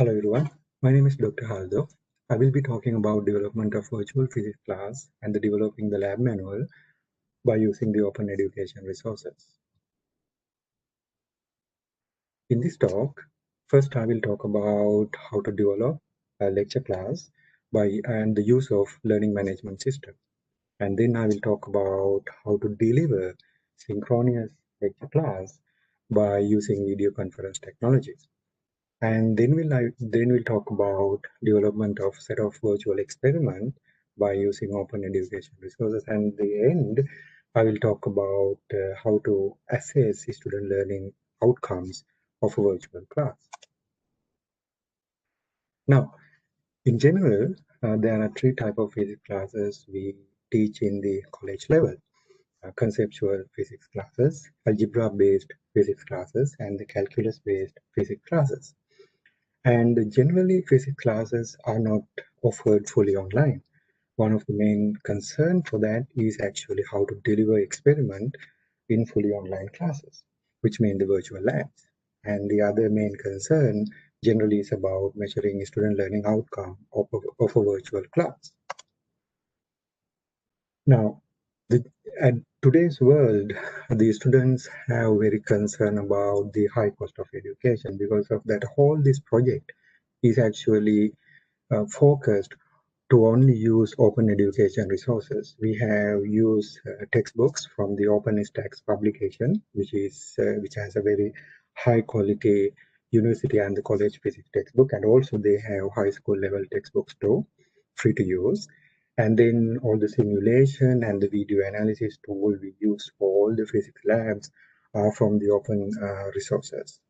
Hello everyone, my name is Dr. Haldo. I will be talking about development of virtual physics class and the developing the lab manual by using the open education resources. In this talk, first I will talk about how to develop a lecture class and the use of learning management system. And then I will talk about how to deliver synchronous lecture class by using video conference technologies. And then we'll talk about development of set of virtual experiment by using open education resources. And at the end, I will talk about how to assess student learning outcomes of a virtual class. Now, in general, there are three types of physics classes we teach in the college level. Conceptual physics classes, algebra-based physics classes, and the calculus-based physics classes. And generally, physics classes are not offered fully online. One of the main concerns for that is actually how to deliver experiment in fully online classes, which mean the virtual labs. And the other main concern generally is about measuring student learning outcome of a virtual class. Now, at today's world, the students have very concern about the high cost of education. Because of that, whole this project is actually focused to only use open education resources. We have used textbooks from the OpenStax publication, which has a very high quality university and the college physics textbook, and also they have high school level textbooks too, free to use. And then all the simulation and the video analysis tool we use for all the physics labs are from the open resources.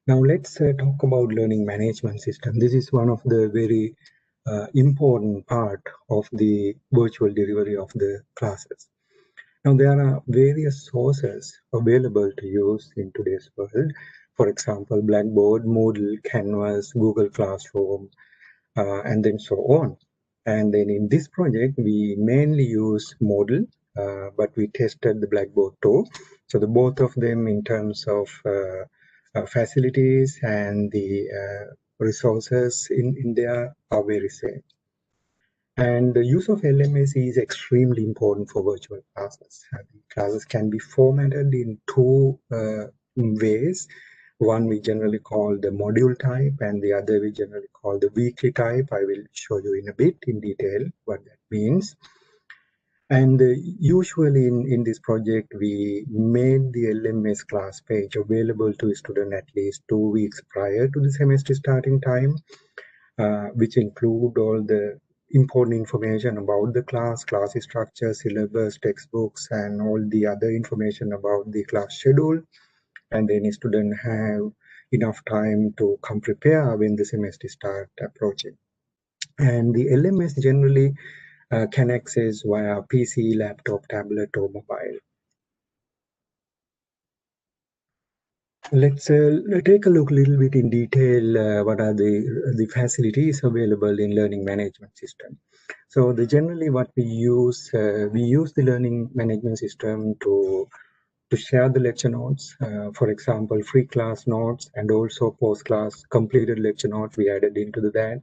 Now let's talk about learning management system. This is one of the very important part of the virtual delivery of the classes. Now there are various sources available to use in today's world. For example, Blackboard, Moodle, Canvas, Google Classroom, and then so on. And then in this project, we mainly use Moodle, but we tested the Blackboard too. So the both of them in terms of facilities and the resources in there are very same. And the use of LMS is extremely important for virtual classes. Classes can be formatted in two ways. One we generally call the module type, and the other we generally call the weekly type. I will show you in a bit in detail what that means. And usually in this project, we made the LMS class page available to students at least 2 weeks prior to the semester starting time, which include all the important information about the class structure, syllabus, textbooks, and all the other information about the class schedule. And then students have enough time to come prepare when the semester start approaching. And the LMS generally can access via PC, laptop, tablet, or mobile. Let's take a look a little bit in detail what are the facilities available in learning management system. So generally what we use the learning management system to share the lecture notes, for example, free class notes and also post-class completed lecture notes we added into that.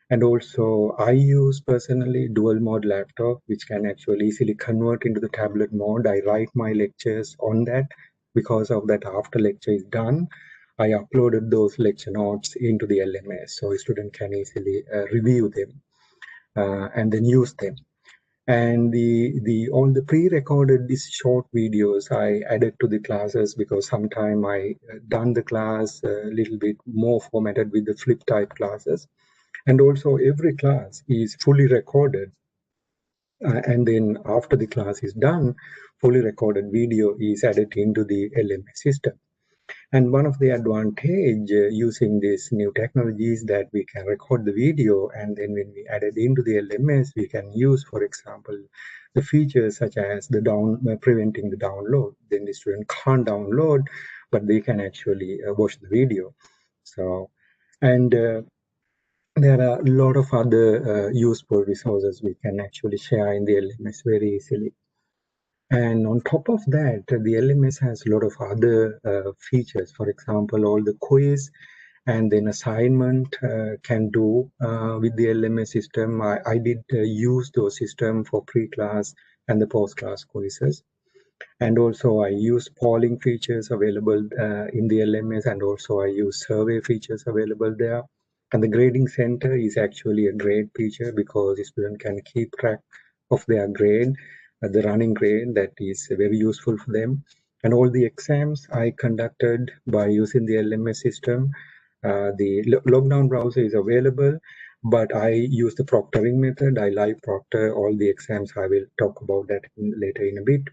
And also I use personally dual mode laptop, which can actually easily convert into the tablet mode. I write my lectures on that. Because of that, after lecture is done, I uploaded those lecture notes into the LMS so a student can easily review them and then use them. And all the pre-recorded these short videos I added to the classes because sometime I done the class a little bit more formatted with the flip type classes. And also every class is fully recorded. And then after the class is done, fully recorded video is added into the LMS system. And one of the advantage using this new technology is that we can record the video, and then when we add it into the LMS, we can use, for example, the features such as the preventing the download. Then the student can't download, but they can actually watch the video. So, and there are a lot of other useful resources we can actually share in the LMS very easily. And on top of that, the LMS has a lot of other features. For example, all the quiz and then assignment can do with the LMS system. I did use those system for pre-class and the post-class quizzes. And also I use polling features available in the LMS, and also I use survey features available there. And the grading center is actually a grade feature because the student can keep track of their grade, the running grade. That is very useful for them. And all the exams I conducted by using the LMS system. The lockdown browser is available, but I use the proctoring method. I live proctor all the exams. I will talk about that later in a bit.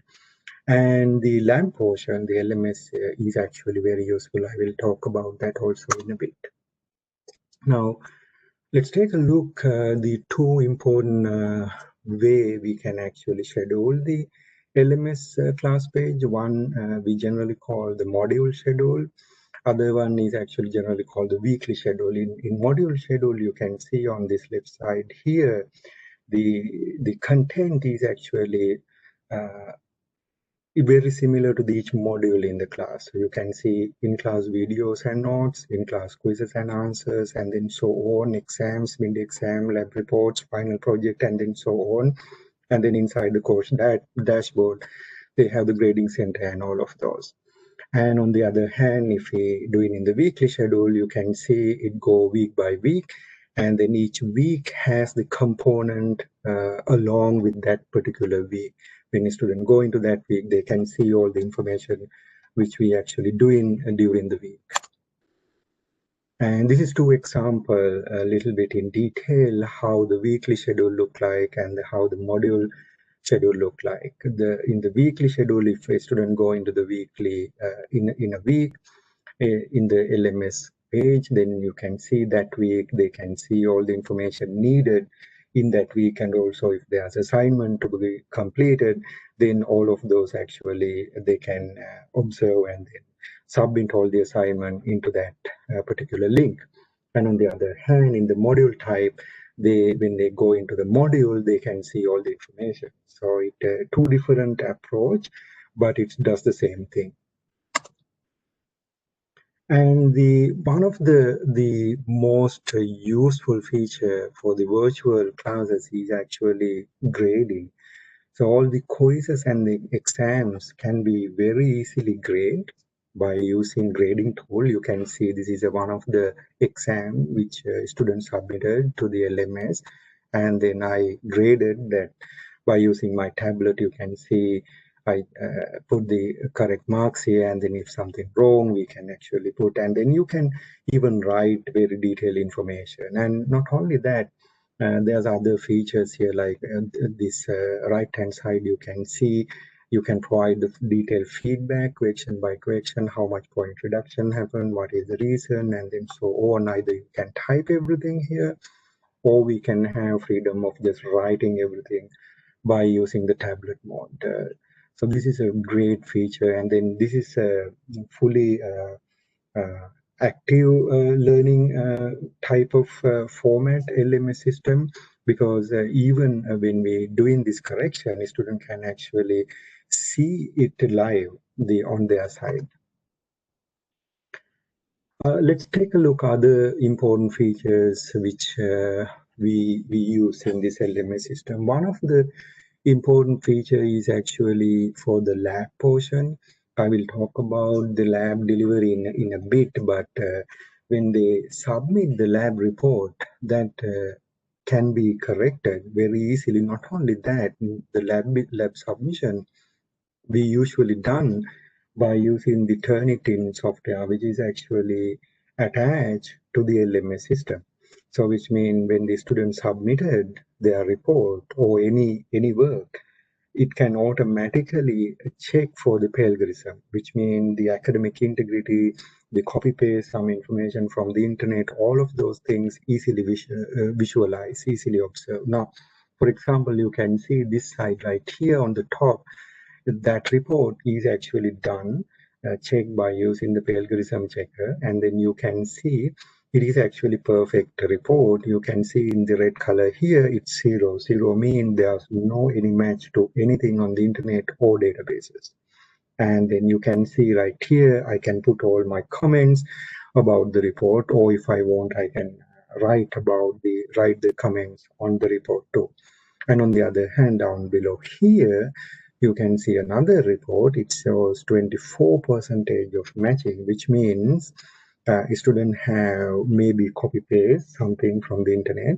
And the lab portion, the LMS, is actually very useful. I will talk about that also in a bit. Now, let's take a look the two important way we can actually schedule the LMS class page. One we generally call the module schedule. Other one is actually generally called the weekly schedule. In module schedule, you can see on this left side here, the content is actually very similar to each module in the class. So you can see in-class videos and notes, in-class quizzes and answers, and then so on, exams, mid-exam, lab reports, final project, and then so on. And then inside the course dashboard, they have the grading center and all of those. And on the other hand, if we do it in the weekly schedule, you can see it go week by week. And then each week has the component along with that particular week. When a student go into that week, they can see all the information which we actually doing during the week. And this is two example a little bit in detail how the weekly schedule look like and how the module schedule look like. In the weekly schedule, if a student go into the weekly in a week in the LMS page, then you can see that week, they can see all the information needed in that week, and also if there's assignment to be completed, then all of those actually they can observe and then submit all the assignment into that particular link. And on the other hand, in the module type, when they go into the module, they can see all the information. So it two different approach, but it does the same thing. And one of the most useful feature for the virtual classes is actually grading. So all the quizzes and the exams can be very easily graded by using grading tool. You can see this is one of the exam which students submitted to the LMS, and then I graded that by using my tablet. You can see I put the correct marks here, and then if something wrong, we can actually put, and then you can even write very detailed information. And not only that, there's other features here like this right hand side. You can see you can provide the detailed feedback question by question, how much point reduction happened, what is the reason, and then so on. Either you can type everything here, or we can have freedom of just writing everything by using the tablet mode. So this is a great feature. And then this is a fully active learning type of format LMS system, because even when we doing this correction, a student can actually see it live on their side. Let's take a look at other important features which we use in this LMS system. One of the important feature is actually for the lab portion. I will talk about the lab delivery in a bit, but when they submit the lab report, that can be corrected very easily. Not only that, the lab submission we usually done by using the Turnitin software, which is actually attached to the LMS system. So which means when the student submitted their report or any work, it can automatically check for the plagiarism, which means the academic integrity, the copy paste some information from the internet, all of those things easily visualize, easily observe. Now, for example, you can see this side right here on the top. That report is actually done, checked by using the plagiarism checker, and then you can see it is actually perfect report. You can see in the red color here, it's 0. 0 means there's no any match to anything on the internet or databases. And then you can see right here, I can put all my comments about the report, or if I want, I can write the comments on the report too. And on the other hand, down below here, you can see another report. It shows 24% of matching, which means a student have maybe copy paste something from the internet,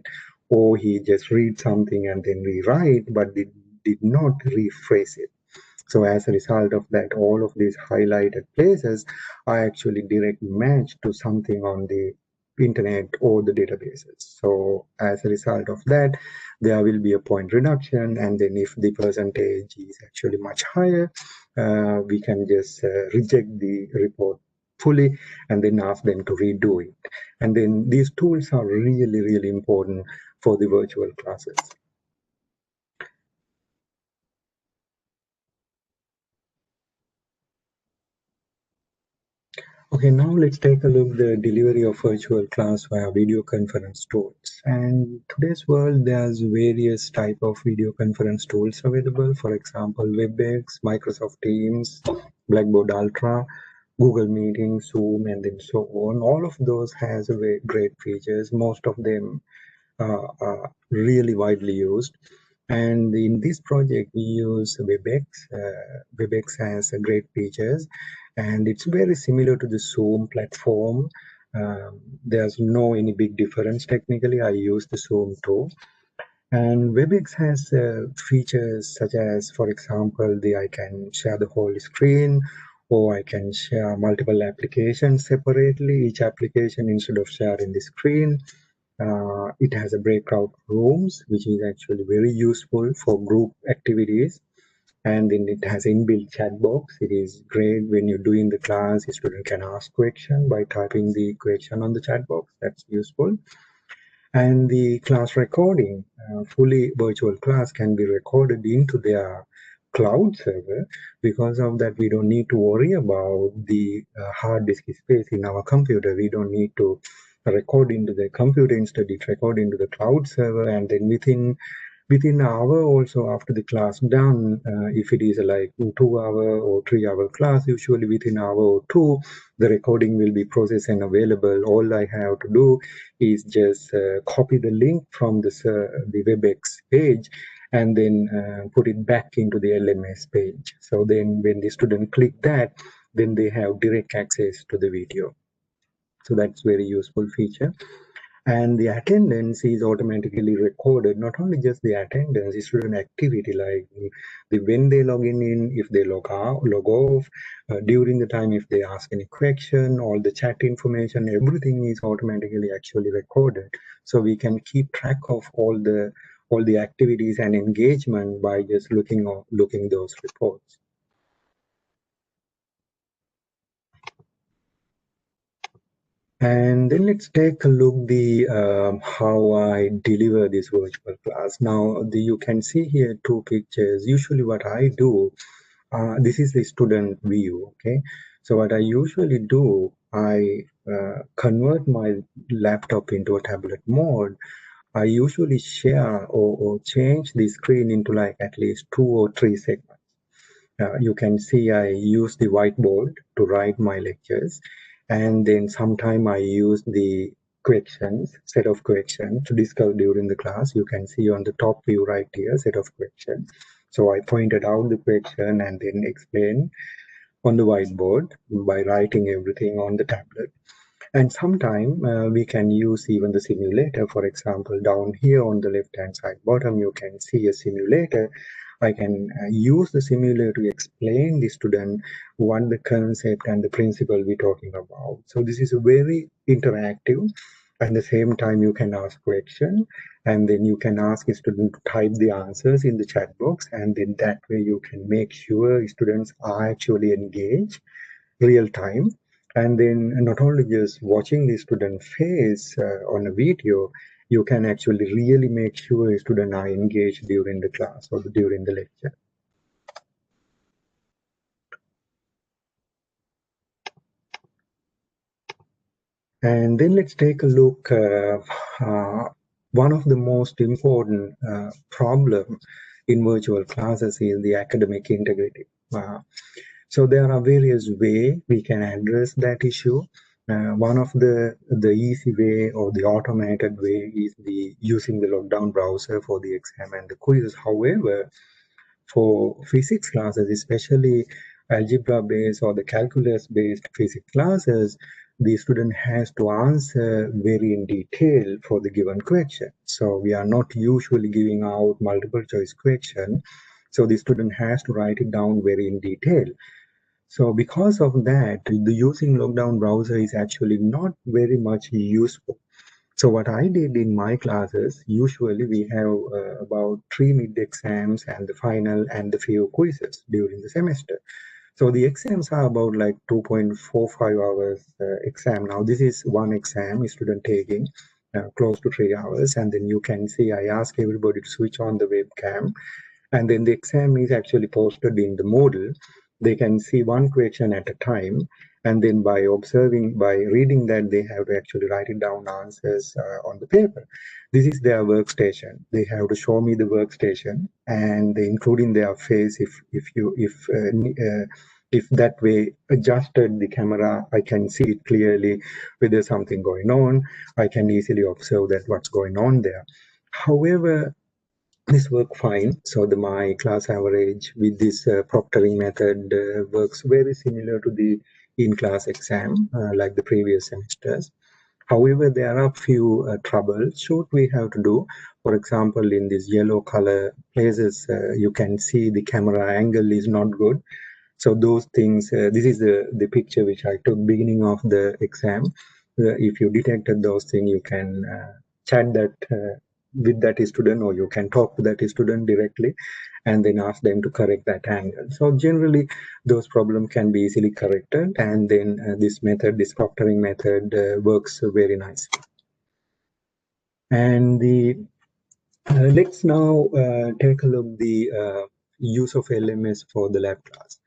or he just read something and then rewrite, but did not rephrase it. So as a result of that, all of these highlighted places are actually direct match to something on the internet or the databases. So as a result of that, there will be a point reduction. And then if the percentage is actually much higher, we can just reject the report fully and then ask them to redo it. And then these tools are really, really important for the virtual classes. Okay, now let's take a look at the delivery of virtual class via video conference tools. And today's world, there's various type of video conference tools available. For example, WebEx, Microsoft Teams, Blackboard Ultra, Google Meeting, Zoom, and then so on. All of those has a very great features. Most of them are really widely used. And in this project, we use WebEx. WebEx has a great features, and it's very similar to the Zoom platform. There's no any big difference technically. I use the Zoom too. And WebEx has features such as, for example, I can share the whole screen, or I can share multiple applications separately, each application instead of sharing the screen. It has a breakout rooms, which is actually very useful for group activities. And then it has inbuilt chat box. It is great when you're doing the class, a student can ask question by typing the question on the chat box. That's useful. And the class recording, fully virtual class can be recorded into their cloud server. Because of that, we don't need to worry about the hard disk space in our computer. We don't need to record into the computer. Instead, it record into the cloud server, and then within an hour also after the class done, if it is like 2 hour or 3 hour class, usually within an hour or two, the recording will be processed and available. All I have to do is just copy the link from the WebEx page and then put it back into the LMS page. So then when the student click that, then they have direct access to the video. So that's very useful feature. And the attendance is automatically recorded. Not only just the attendance, the student activity, like when they log in, if they log out, log off, during the time if they ask any question, all the chat information, everything is automatically actually recorded. So we can keep track of all the activities and engagement by just looking those reports. And then let's take a look how I deliver this virtual class. Now you can see here two pictures. Usually what I do, this is the student view, okay? So what I usually do, I convert my laptop into a tablet mode. I usually share or change the screen into like at least 2 or 3 segments. You can see I use the whiteboard to write my lectures, and then sometime I use the set of questions to discuss during the class. You can see on the top view right here, set of questions. So I pointed out the question and then explain on the whiteboard by writing everything on the tablet. And sometime we can use even the simulator. For example, down here on the left hand side bottom, you can see a simulator. I can use the simulator to explain the student what the concept and the principle we're talking about. So this is a very interactive. At the same time, you can ask questions, and then you can ask a student to type the answers in the chat box, and then that way you can make sure students are actually engaged real time. And then not only just watching the student face on a video, you can actually really make sure students are engaged during the class or during the lecture. And then let's take a look. One of the most important problem in virtual classes is the academic integrity. So there are various ways we can address that issue. One of the easy way or the automated way is the using the lockdown browser for the exam and the quizzes. However, for physics classes, especially algebra-based or the calculus-based physics classes, the student has to answer very in detail for the given question. So we are not usually giving out multiple choice question. So the student has to write it down very in detail. So because of that, the using lockdown browser is actually not very much useful. So what I did in my classes, usually we have about 3 mid exams and the final and the few quizzes during the semester. So the exams are about like 2.45 hours exam. Now this is one exam student taking close to 3 hours, and then you can see I ask everybody to switch on the webcam, and then the exam is actually posted in the Moodle. They can see one question at a time, and then by observing, by reading that, they have to actually write it down answers on the paper. This is their workstation. They have to show me the workstation, and including their face. If that way adjusted the camera, I can see it clearly whether something going on. I can easily observe that what's going on there. However, this worked fine. So my class average with this proctoring method works very similar to the in-class exam, like the previous semesters. However, there are a few troubleshoot we have to do. For example, in this yellow color places, you can see the camera angle is not good. So those things, this is the picture which I took beginning of the exam. If you detected those things, you can chat that with that student, or you can talk to that student directly and then ask them to correct that angle. So generally those problems can be easily corrected, and then this method, this proctoring method works very nicely. And let's now take a look the use of LMS for the lab class.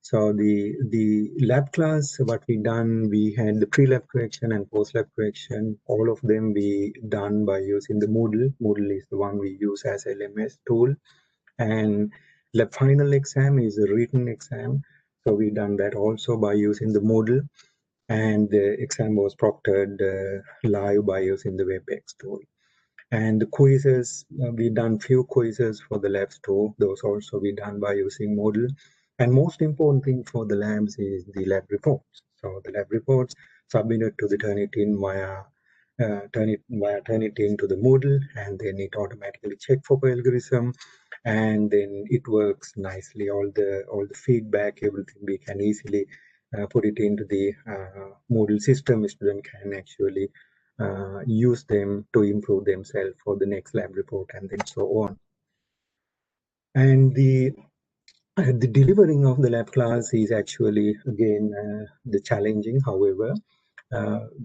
So the lab class, what we done, we had the pre-lab correction and post-lab correction. All of them we done by using the Moodle. Moodle is the one we use as LMS tool. And the final exam is a written exam. So we done that also by using the Moodle. And the exam was proctored live by using the WebEx tool. And the quizzes, we done few quizzes for the labs too. Those also we done by using Moodle. And most important thing for the labs is the lab reports. So the lab reports submitted to the Turnitin via Turnitin to the Moodle, and then it automatically check for algorithm, and then it works nicely. All the feedback, everything we can easily put it into the Moodle system. Student can actually use them to improve themselves for the next lab report, and then so on. And the delivering of the lab class is actually again the challenging. However,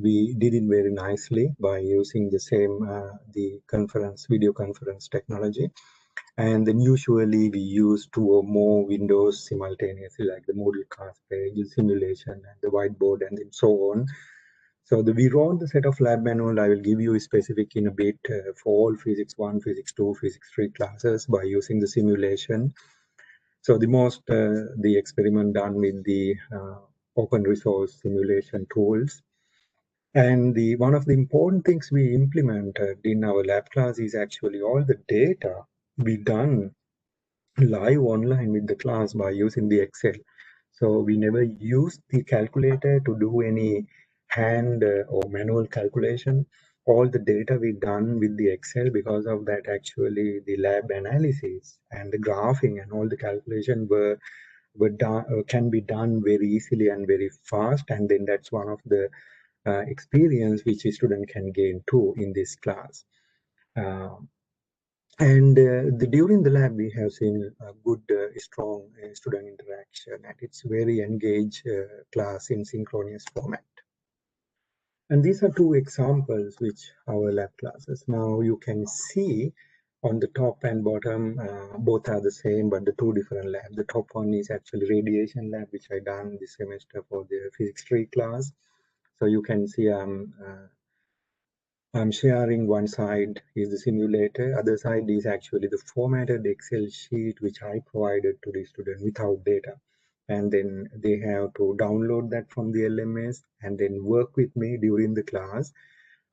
we did it very nicely by using the same the video conference technology. And then usually we use 2 or more windows simultaneously, like the Moodle class page, the simulation, and the whiteboard, and then so on. So we wrote the set of lab manual. I will give you a specific in a bit for all physics 1, physics 2, physics 3 classes by using the simulation. So the experiment done with the open resource simulation tools. And one of the important things we implemented in our lab class is actually all the data we done live online with the class by using the Excel. So we never used the calculator to do any hand or manual calculation. All the data we done with the Excel. Because of that, actually the lab analysis and the graphing and all the calculation were done can be done very easily and very fast. And then that's one of the experience which a student can gain too in this class. And during the lab, we have seen a good, strong student interaction, and it's very engaged class in synchronous format. And these are 2 examples which our lab classes. Now you can see on the top and bottom, both are the same, but the 2 different labs. The top one is actually radiation lab, which I done this semester for the physics 3 class. So you can see I'm sharing one side is the simulator, other side is actually the formatted Excel sheet which I provided to the student without data. And then they have to download that from the LMS and then work with me during the class.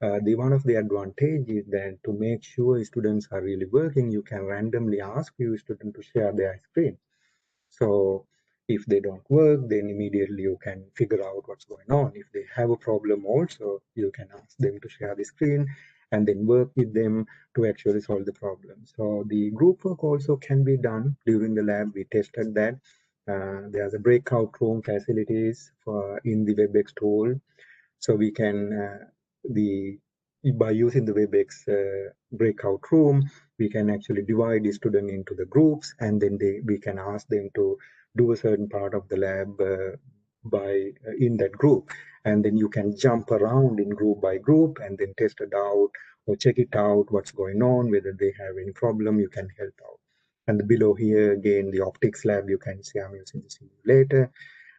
The one of the advantage is that to make sure students are really working, you can randomly ask your student to share their screen. So if they don't work, then immediately you can figure out what's going on. If they have a problem also, you can ask them to share the screen and then work with them to actually solve the problem. So the group work also can be done during the lab. We tested that. There's a breakout room facilities for in the WebEx tool. So we can the by using the WebEx breakout room, we can actually divide the student into the groups, and then we can ask them to do a certain part of the lab by in that group, and then you can jump around in group by group and then test it out or check it out what's going on, whether they have any problem, you can help out. And below here again, the optics lab, you can see I'm using the simulator,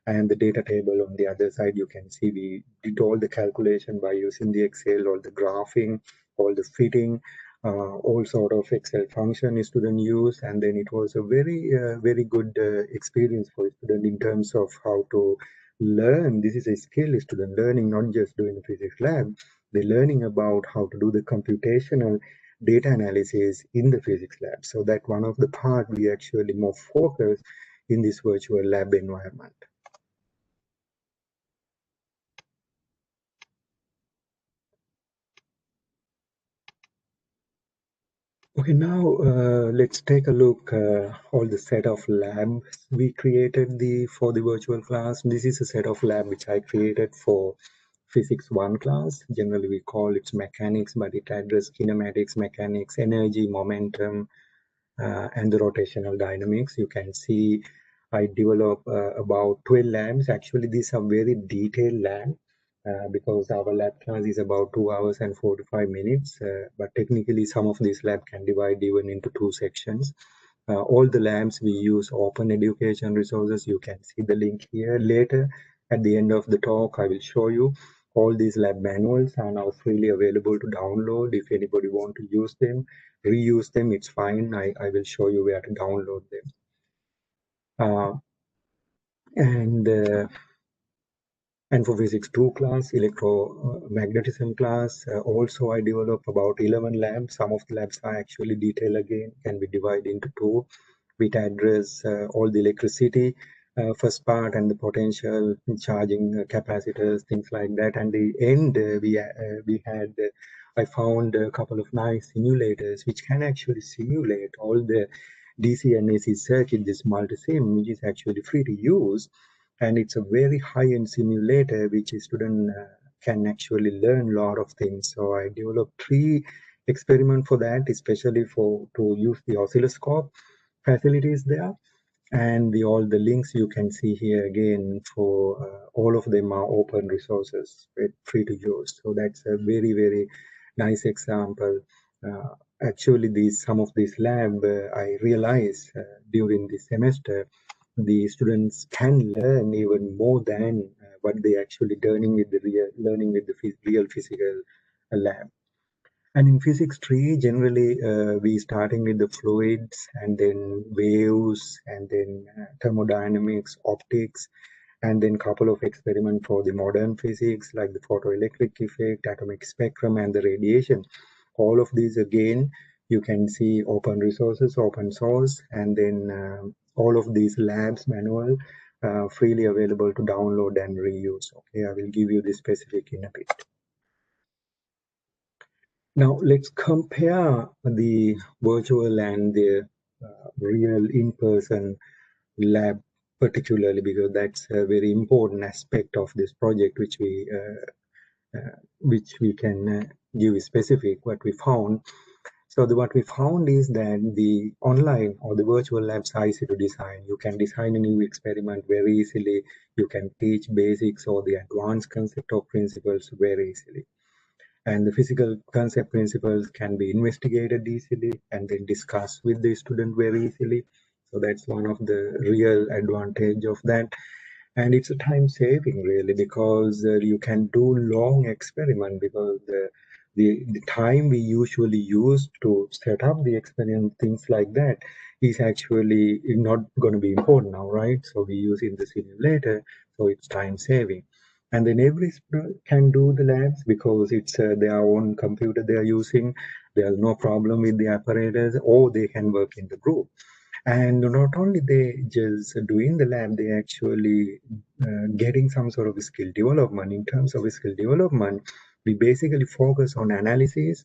and the data table on the other side, you can see we did all the calculation by using the Excel, all the graphing, all the fitting, all sort of Excel function a student use. And then it was a very good experience for a student in terms of how to learn. This is a skill student learning, not just doing the physics lab. They're learning about how to do the computational data analysis in the physics lab. So that one of the part we actually more focus in this virtual lab environment. Okay, now let's take a look all the set of labs we created for the virtual class. This is a set of lab which I created for physics 1 class. Generally we call it mechanics, but it addresses kinematics, mechanics, energy, momentum, and the rotational dynamics. You can see I developed about 12 labs. Actually, these are very detailed labs because our lab class is about 2 hours and 45 minutes. But technically, some of these labs can divide even into 2 sections. All the labs we use open education resources. You can see the link here. Later, at the end of the talk, I will show you all these lab manuals are now freely available to download. If anybody want to use them, reuse them, it's fine. I will show you where to download them. And for physics 2 class, electromagnetism class, also I developed about 11 labs. Some of the labs are actually detailed again, can be divided into 2, which address all the electricity first part and the potential charging capacitors, things like that. And the end, we had, I found a couple of nice simulators which can actually simulate all the DC and AC circuit, this multi-sim, which is actually free to use. And it's a very high-end simulator which a student can actually learn a lot of things. So I developed 3 experiments for that, especially to use the oscilloscope facilities there. And all the links you can see here again for all of them are open resources, free to use. So that's a very nice example. Actually, some of these lab I realized during the semester the students can learn even more than what they actually learning with the real physical lab. And in physics 3, generally we starting with the fluids and then waves and then thermodynamics, optics, and then couple of experiments for the modern physics like the photoelectric effect, atomic spectrum, and the radiation. All of these again, you can see open resources, open source, and then all of these labs manual freely available to download and reuse. Okay, I will give you the specific in a bit. Now let's compare the virtual and the real in-person lab, particularly because that's a very important aspect of this project, which we can give specific what we found. So what we found is that the online or the virtual labs are easy to design. You can design a new experiment very easily. You can teach basics or the advanced concept of principles very easily. And the physical concept principles can be investigated easily and then discussed with the student very easily. So that's one of the real advantage of that. And it's a time saving really, because you can do long experiment, because the time we usually use to set up the experiment, things like that, is actually not going to be important now, right? So we use in the simulator, so it's time saving. And then every student can do the labs because it's their own computer they are using. There's no problem with the apparatus, or they can work in the group. And not only they just doing the lab, they actually getting some sort of skill development. In terms of skill development, we basically focus on analysis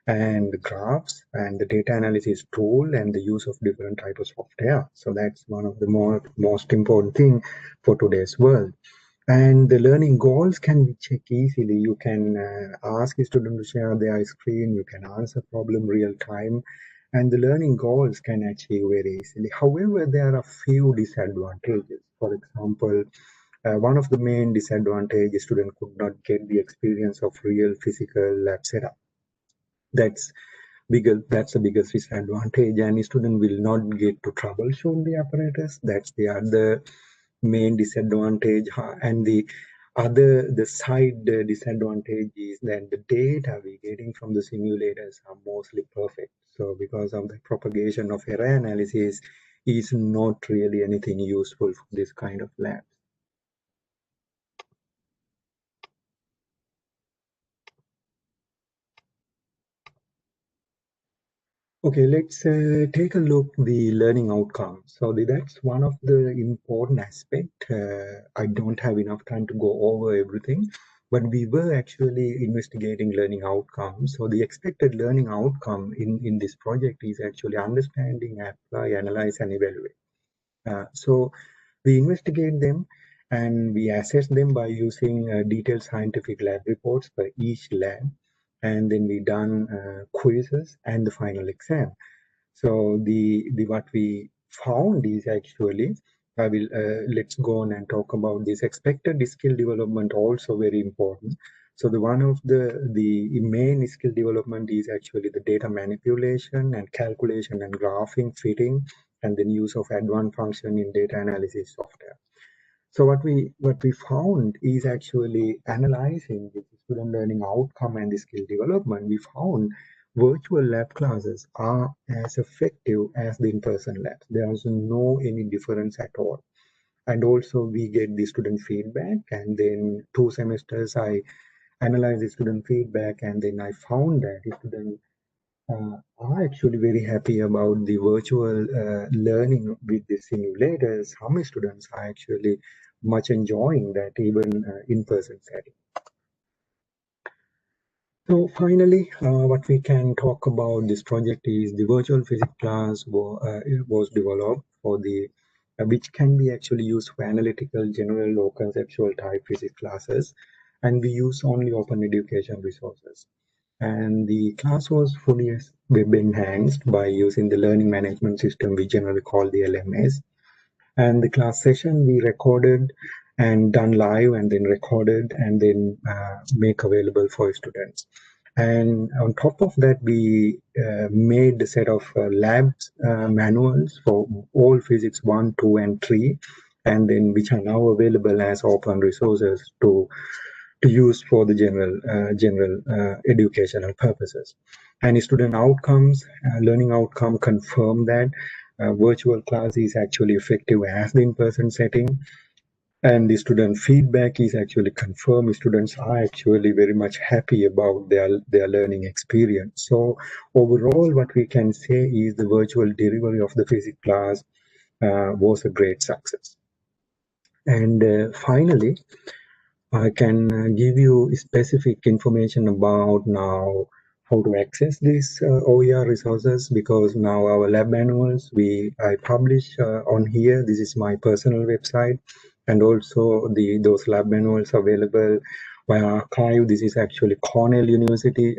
and graphs and the data analysis tool and the use of different types of software. So that's one of the most important thing for today's world. And the learning goals can be checked easily. You can ask a student to share their screen, you can answer problem real time, and the learning goals can achieve very easily. However, there are a few disadvantages. For example, one of the main disadvantages, student could not get the experience of real physical lab setup. That's that's the biggest disadvantage, and student will not get to troubleshoot the apparatus. That's the other main disadvantage. And the other, the side disadvantage is that the data we're getting from the simulators are mostly perfect. So because of the propagation of error analysis is not really anything useful for this kind of lab. Okay, let's take a look the learning outcome. So that's one of the important aspect. I don't have enough time to go over everything, but we were actually investigating learning outcomes. So the expected learning outcome in this project is actually understanding, apply, analyze, and evaluate. So we investigate them and we assess them by using detailed scientific lab reports for each lab. And then we done quizzes and the final exam. So the what we found is actually, I will let's go on and talk about this expected skill development, also very important. So the one of the main skill development is actually the data manipulation and calculation and graphing, fitting, and then use of advanced function in data analysis software. So what we found is actually analyzing the student learning outcome and the skill development. We found virtual lab classes are as effective as the in-person labs. There is no any difference at all. And also we get the student feedback, and then 2 semesters I analyze the student feedback, and then I found that the student are actually very happy about the virtual learning with the simulators. Some students are actually much enjoying that even in-person setting. So finally, what we can talk about this project is the virtual physics class was developed for the which can be actually used for analytical, general, or conceptual type physics classes, and we use only open education resources. And the class was fully web enhanced by using the learning management system we generally call the LMS. And the class session we recorded and done live, and then recorded and then make available for students. And on top of that, we made a set of labs manuals for all physics 1, 2, and 3, and then which are now available as open resources to use for the general educational purposes. And student outcomes, learning outcome confirm that virtual class is actually effective as the in-person setting, and the student feedback is actually confirmed. Students are actually very much happy about their learning experience. So overall, what we can say is the virtual delivery of the physics class was a great success. And finally, I can give you specific information about now how to access these OER resources, because now our lab manuals I publish on here. This is my personal website, and also those lab manuals available via archive. This is actually Cornell University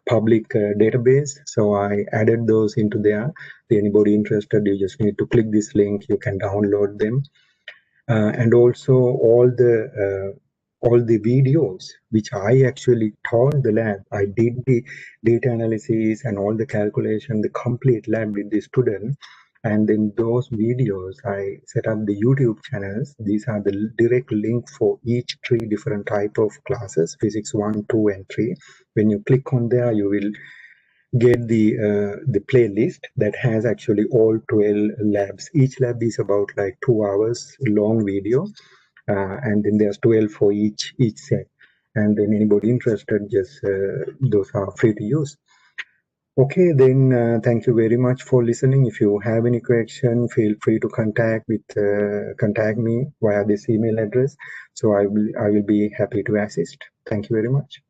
public database, so I added those into there. Anybody interested, you just need to click this link. You can download them. And also all the videos which I actually taught the lab. I did the data analysis and all the calculation, the complete lab with the student. And in those videos, I set up the YouTube channels. These are the direct link for each 3 different type of classes, physics 1, 2, and 3. When you click on there, you will get the playlist that has actually all 12 labs. Each lab is about like 2 hours long video, and then there's 12 for each set. And then anybody interested, just those are free to use. Okay, then thank you very much for listening. If you have any question, feel free to contact me via this email address. So I will be happy to assist. Thank you very much.